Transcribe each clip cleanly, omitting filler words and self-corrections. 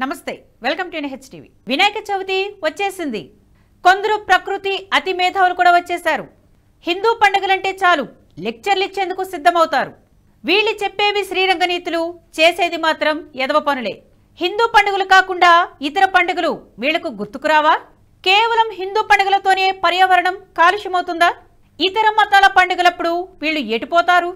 నమస్తే welcome to NH TV Vinayaka Chavithi వచ్చేసింది కొందరు ప్రకృతి అతి మేధావులు కూడా వచ్చేశారు హిందూ పండుగలంటే చాలు లెక్చర్లు ఇచ్చేందుకు సిద్ధమవుతారు వీళ్ళు చెప్పేవి శ్రీరంగ నీతులు చేసేది మాత్రం ఎదవ పనులే హిందూ పండుగలు కాకుండా ఇతర పండుగలు వీళ్ళకు గుర్తుకురావా కేవలం హిందూ పండుగలతోనే పర్యావరణం కాలుష్యమవుతుందా ఇతర మతాల పండుగలప్పుడు వీళ్ళు ఎటుపోతారు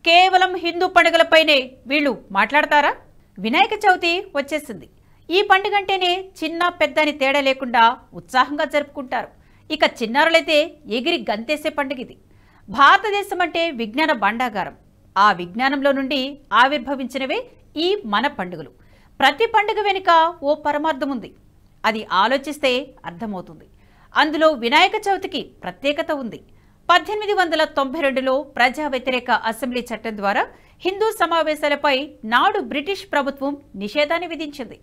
కేవలం హిందూ పండుగలపైనే వీళ్ళు మాట్లాడతారా వినాయక చవితి వచ్చేసింది ఈ పండుగ అంటేనే చిన్న పెద్ద అని తేడా లేకుండా ఉత్సాహంగా జరుపుకుంటారు ఇక చిన్నారులైతే ఎగిరి గంతేసే పండుగ ఇది భారతదేశం అంటే విజ్ఞాన భాండాగారం ఆ విజ్ఞానంలో నుండి ఆవిర్భవించినవే ఈ మన పండుగలు ప్రతి పండుగ వెనుక ఓ పరమార్థం ఉంది అది ఆలోచిస్తే అర్థమవుతుంది అందులో వినాయక చవితికి ప్రత్యేకత ఉంది 1892లో ప్రజా వ్యతిరేక అసెంబ్లీ చట్టం ద్వారా హిందూ సమావేశాలపై నాడు బ్రిటిష్ ప్రభుత్వం నిషేధాన్ని విధించింది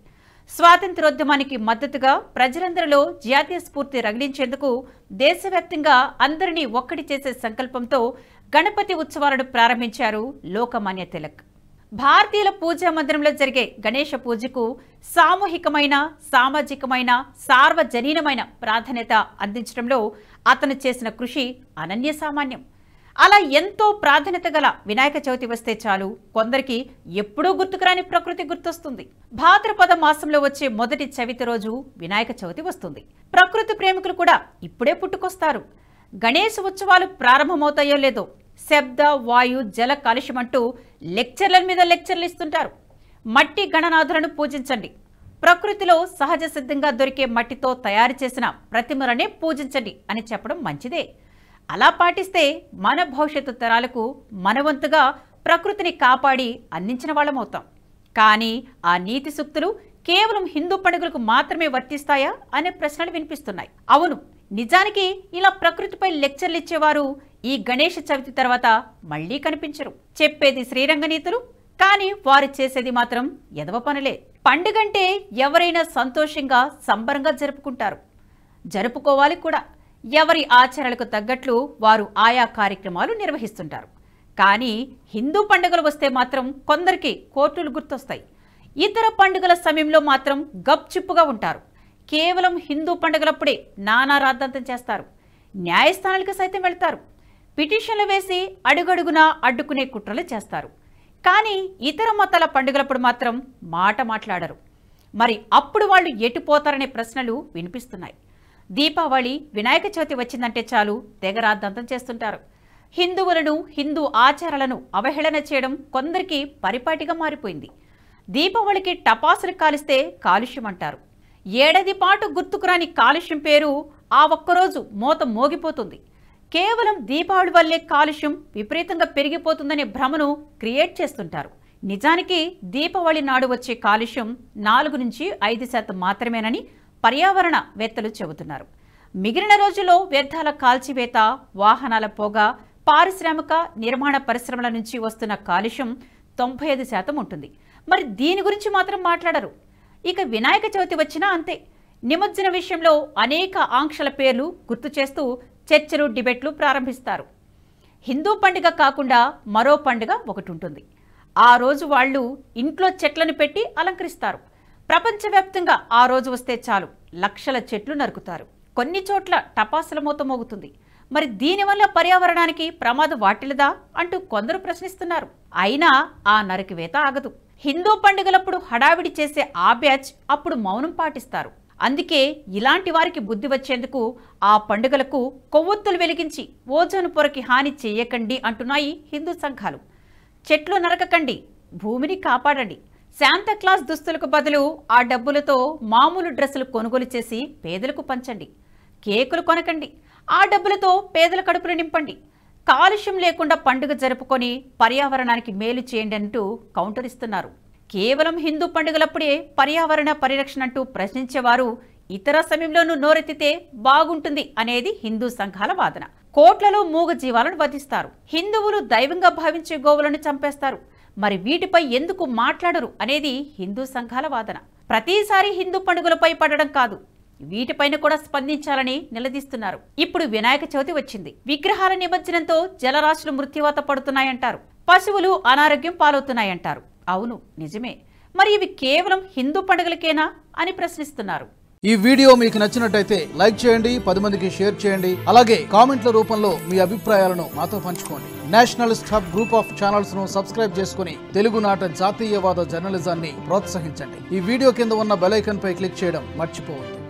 స్వాతంత్రోద్యమానికి మద్దతుగా ప్రజలందరిలో జాతీయ స్ఫూర్తి రగిలించేందుకు దేశవ్యాప్తంగా అందరినీ ఒక్కటి చేసే సంకల్పంతో గణపతి ఉత్సవాలను ప్రారంభించారు లోకమాన్య తిలక్ భారతీయుల పూజా మందిరంలో జరిగే గణేష పూజకు సామూహికమైన సామాజికమైన సార్వజనీనమైన ప్రాధాన్యత అందించడంలో అతను చేసిన కృషి అనన్యసామాన్యం అలా ఎంతో ప్రాధాన్యత గల వినాయక చవితి వస్తే చాలు కొందరికి ఎప్పుడూ గుర్తుకురాని ప్రకృతి గుర్తొస్తుంది భాద్రపద మాసంలో వచ్చే మొదటి చవితి రోజు వినాయక చవితి వస్తుంది ప్రకృతి ప్రేమికులు కూడా ఇప్పుడే పుట్టుకొస్తారు గణేశ ఉత్సవాలు ప్రారంభమవుతాయో లేదో శబ్ద వాయు జల కాలుష్యమంటూ లెక్చర్ల మీద లెక్చర్లు ఇస్తుంటారు మట్టి గణనాథులను పూజించండి ప్రకృతిలో సహజ సిద్ధంగా దొరికే మట్టితో తయారు చేసిన ప్రతిమలనే పూజించండి అని చెప్పడం మంచిదే అలా పాటిస్తే మన భవిష్యత్తు తరాలకు మనవంతుగా ప్రకృతిని కాపాడి అందించిన వాళ్ళమవుతాం కానీ ఆ నీతి సూక్తులు కేవలం హిందూ పండుగలకు మాత్రమే వర్తిస్తాయా అనే ప్రశ్నలు వినిపిస్తున్నాయి అవును నిజానికి ఇలా ప్రకృతిపై లెక్చర్లు ఇచ్చేవారు ఈ గణేష చవితి తర్వాత మళ్లీ కనిపించరు చెప్పేది శ్రీరంగ నీతులు కానీ వారు చేసేది మాత్రం ఎదవ పనులే పండుగంటే ఎవరైనా సంతోషంగా సంబరంగా జరుపుకోవాలి కూడా ఎవరి ఆచారాలకు తగ్గట్లు వారు ఆయా కార్యక్రమాలు నిర్వహిస్తుంటారు కానీ హిందూ పండుగలు వస్తే మాత్రం కొందరికి కోర్టులు గుర్తొస్తాయి ఇతర పండుగల సమయంలో మాత్రం గప్చుప్పుగా ఉంటారు కేవలం హిందూ పండుగలప్పుడే నానా రాద్ధాంతం చేస్తారు న్యాయస్థానాలకు సైతం వెళ్తారు పిటిషన్లు వేసి అడుగడుగునా అడ్డుకునే కుట్రలు చేస్తారు కానీ ఇతర మతాల పండుగలప్పుడు మాత్రం మాట మాట్లాడరు మరి అప్పుడు వాళ్ళు ఎటుపోతారనే ప్రశ్నలు వినిపిస్తున్నాయి దీపావళి వినాయక చవితి వచ్చిందంటే చాలు తెగ రాద్ధాంతం చేస్తుంటారు హిందువులను హిందూ ఆచారాలను అవహేళన చేయడం కొందరికి పరిపాటిగా మారిపోయింది దీపావళికి టపాసులు కాలిస్తే కాలుష్యం అంటారు ఏడాది పాటు గుర్తుకురాని కాలుష్యం పేరు ఆ ఒక్కరోజు మోత మోగిపోతుంది కేవలం దీపావళి వల్లే కాలుష్యం విపరీతంగా పెరిగిపోతుందనే భ్రమను క్రియేట్ చేస్తుంటారు నిజానికి దీపావళి నాడు వచ్చే కాలుష్యం 4 నుంచి 5% మాత్రమేనని పర్యావరణ వేత్తలు చెబుతున్నారు మిగిలిన రోజుల్లో వ్యర్థాల కాల్చివేత వాహనాల పొగ పారిశ్రామిక నిర్మాణ పరిశ్రమల నుంచి వస్తున్న కాలుష్యం 95% ఉంటుంది మరి దీని గురించి మాత్రం మాట్లాడరు ఇక వినాయక చవితి వచ్చినా అంతే నిమజ్జన విషయంలో అనేక ఆంక్షల పేర్లు గుర్తు చేస్తూ చర్చలు డిబేట్లు ప్రారంభిస్తారు హిందూ పండుగ కాకుండా మరో పండుగ ఒకటి ఉంటుంది ఆ రోజు వాళ్ళు ఇంట్లో చెట్లను పెట్టి అలంకరిస్తారు ప్రపంచవ్యాప్తంగా ఆ రోజు వస్తే చాలు లక్షల చెట్లు నరుకుతారు కొన్ని చోట్ల టపాసుల మోత మోగుతుంది మరి దీనివల్ల పర్యావరణానికి ప్రమాదం వాటిల్లదా అంటూ కొందరు ప్రశ్నిస్తున్నారు అయినా ఆ నరికివేత ఆగదు హిందూ పండుగలప్పుడు హడావిడి చేసే ఆ బ్యాచ్ అప్పుడు మౌనం పాటిస్తారు అందుకే ఇలాంటి వారికి బుద్ధి వచ్చేందుకు ఆ పండుగలకు కొవ్వొత్తులు వెలిగించి ఓజోను పొరకి హాని చేయకండి అంటున్నాయి హిందూ సంఘాలు చెట్లు నరకకండి భూమిని కాపాడండి శాంతాక్లాస్ దుస్తులకు బదులు ఆ డబ్బులతో మామూలు డ్రెస్సులు కొనుగోలు చేసి పేదలకు పంచండి కేకులు కొనకండి ఆ డబ్బులతో పేదల కడుపులు నింపండి కాలుష్యం లేకుండా పండుగ జరుపుకొని పర్యావరణానికి మేలు చేయండి అంటూ కౌంటర్ ఇస్తున్నారు కేవలం హిందూ పండుగలప్పుడే పర్యావరణ పరిరక్షణ అంటూ ప్రశ్నించేవారు ఇతర సమయంలోనూ నోరెత్తితే బాగుంటుంది అనేది హిందూ సంఘాల వాదన కోట్లలో మూగ జీవాలను వధిస్తారు హిందువులు దైవంగా భావించే గోవులను చంపేస్తారు మరి వీటిపై ఎందుకు మాట్లాడరు అనేది హిందూ సంఘాల వాదన ప్రతిసారి హిందూ పండుగలపై పడడం కాదు వీటిపైన కూడా స్పందించాలని నిలదీస్తున్నారు ఇప్పుడు వినాయక చవితి వచ్చింది విగ్రహాల నిమజ్జనంతో జలరాశులు మృత్యువాత పడుతున్నాయంటారు పశువులు అనారోగ్యం పాలవుతున్నాయంటారు అవును నిజమే మరి ఇవి కేవలం హిందూ పండుగలకేనా అని ప్రశ్నిస్తున్నారు. ఈ వీడియో మీకు నచ్చినట్టయితే లైక్ చేయండి, 10 మందికి షేర్ చేయండి. అలాగే కామెంట్ల రూపంలో మీ అభిప్రాయాలను మాతో పంచుకోండి. Nationalist hub group of channels ను సబ్స్క్రైబ్ చేసుకుని తెలుగునాట జాతీయవాద జర్నలిజాన్ని ప్రోత్సహించండి. ఈ వీడియో కింద ఉన్న బెల్ ఐకాన్ పై క్లిక్ చేయడం మర్చిపోవద్దు.